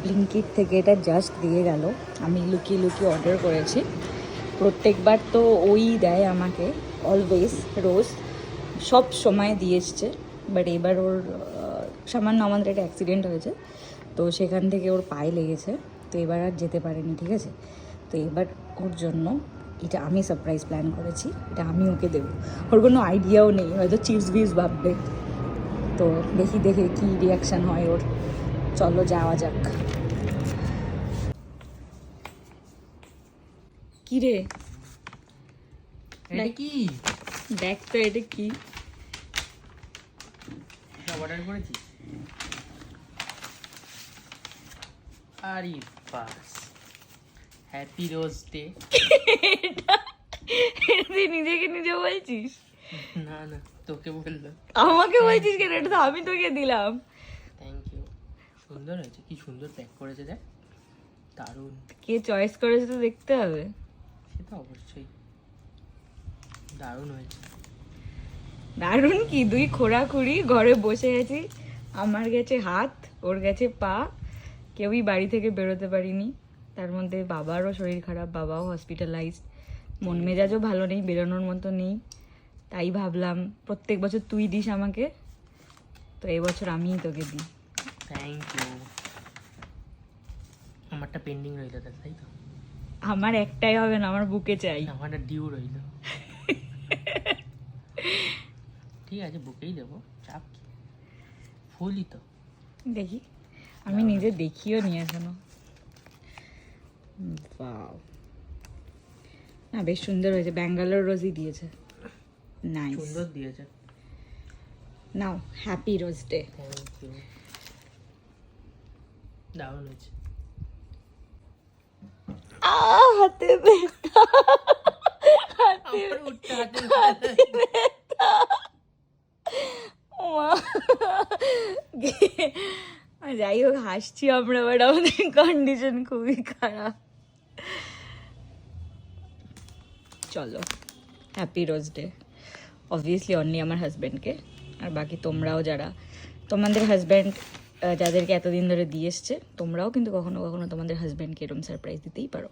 ব্লিঙ্কিট থেকে এটা জাস্ট দিয়ে গেল, আমি লুকিয়ে লুকিয়ে অর্ডার করেছি। প্রত্যেকবার তো ওই দেয় আমাকে, অলওয়েজ, রোজ, সব সময় দিয়ে এসছে। বাট এবার ওর সামান্য আমাদের একটা অ্যাক্সিডেন্ট হয়েছে, তো সেখান থেকে ওর পায়ে লেগেছে, তো এবার আর যেতে পারেনি, ঠিক আছে। তো এবার ওর জন্য এটা আমি সারপ্রাইজ প্ল্যান করেছি, এটা আমি ওকে দেবো। ওর কোনো আইডিয়াও নেই, হয়তো চিপস বিপস ভাববে। তো দেখে কি রিয়াকশান হয় ওর। চলো যাওয়া যাক। কি রে, এটা কি? দেখ তো এটা কি। অর্ডার করেছিস? আরে বাস, হ্যাপি রোজ ডে। তুই নিজেকে নিজে বলছিস? না না, তোকে বললো। আমাকে বলছিস কেন? এটা তো আমি তোকে দিলাম। Thank you. সুন্দর হয়েছে, কি সুন্দর প্যাক করেছে দেখ, দারুণ। কে চয়েস করেছে তো দেখতে হবে। সেটা অবশ্যই দারুণ হয়েছে। দারুণ কি, দুই খোঁড়াখুড়ি ঘরে বসে আছি, আমার গেছে হাত, ওর গেছে পা, কেউই বাড়ি থেকে বেরোতে পারিনি। তার মধ্যে বাবারও শরীর খারাপ, বাবাও হসপিটালাইজড, মন মেজাজও ভালো নেই, বেরোনোর মতো নেই। তাই ভাবলাম প্রত্যেক বছর তুই দিস আমাকে, তো এবছর আমিই তোকে দিই। Thank you. আমারটা পেন্ডিং রইল দেখ, তাই তো? আমার একটাই হবে না, আমার বুকে চাই। আমারটা ডিউ রইল। ঠিক আছে, বুকেই দেবো, চাপ কি, ফুলই তো। দেখি, আমি নিজে দেখিও নি এখনো। বাও, না বেশ সুন্দর হয়েছে, ব্যাঙ্গালোর রোজই দিয়েছে। নাইস, সুন্দর দিয়েছে। নাও happy rose day. Thank you, দারুণ হয়েছে। হাতে ব্যথা, আমার উঠতে হাতে ব্যথা। মা। যাই হোক, হাসছি আমরা, বাট আমাদের কন্ডিশন খুবই খারাপ। চলো, happy rose day. Obviously only আমার হাজব্যান্ডকে, আর বাকি তোমরাও যারা তোমাদের হাজব্যান্ড যাদেরকে এতদিন ধরে দিয়ে এসছে, তোমরাও কিন্তু কখনো কখনো তোমাদের হাজব্যান্ডকে এরকম সারপ্রাইজ দিতেই পারো।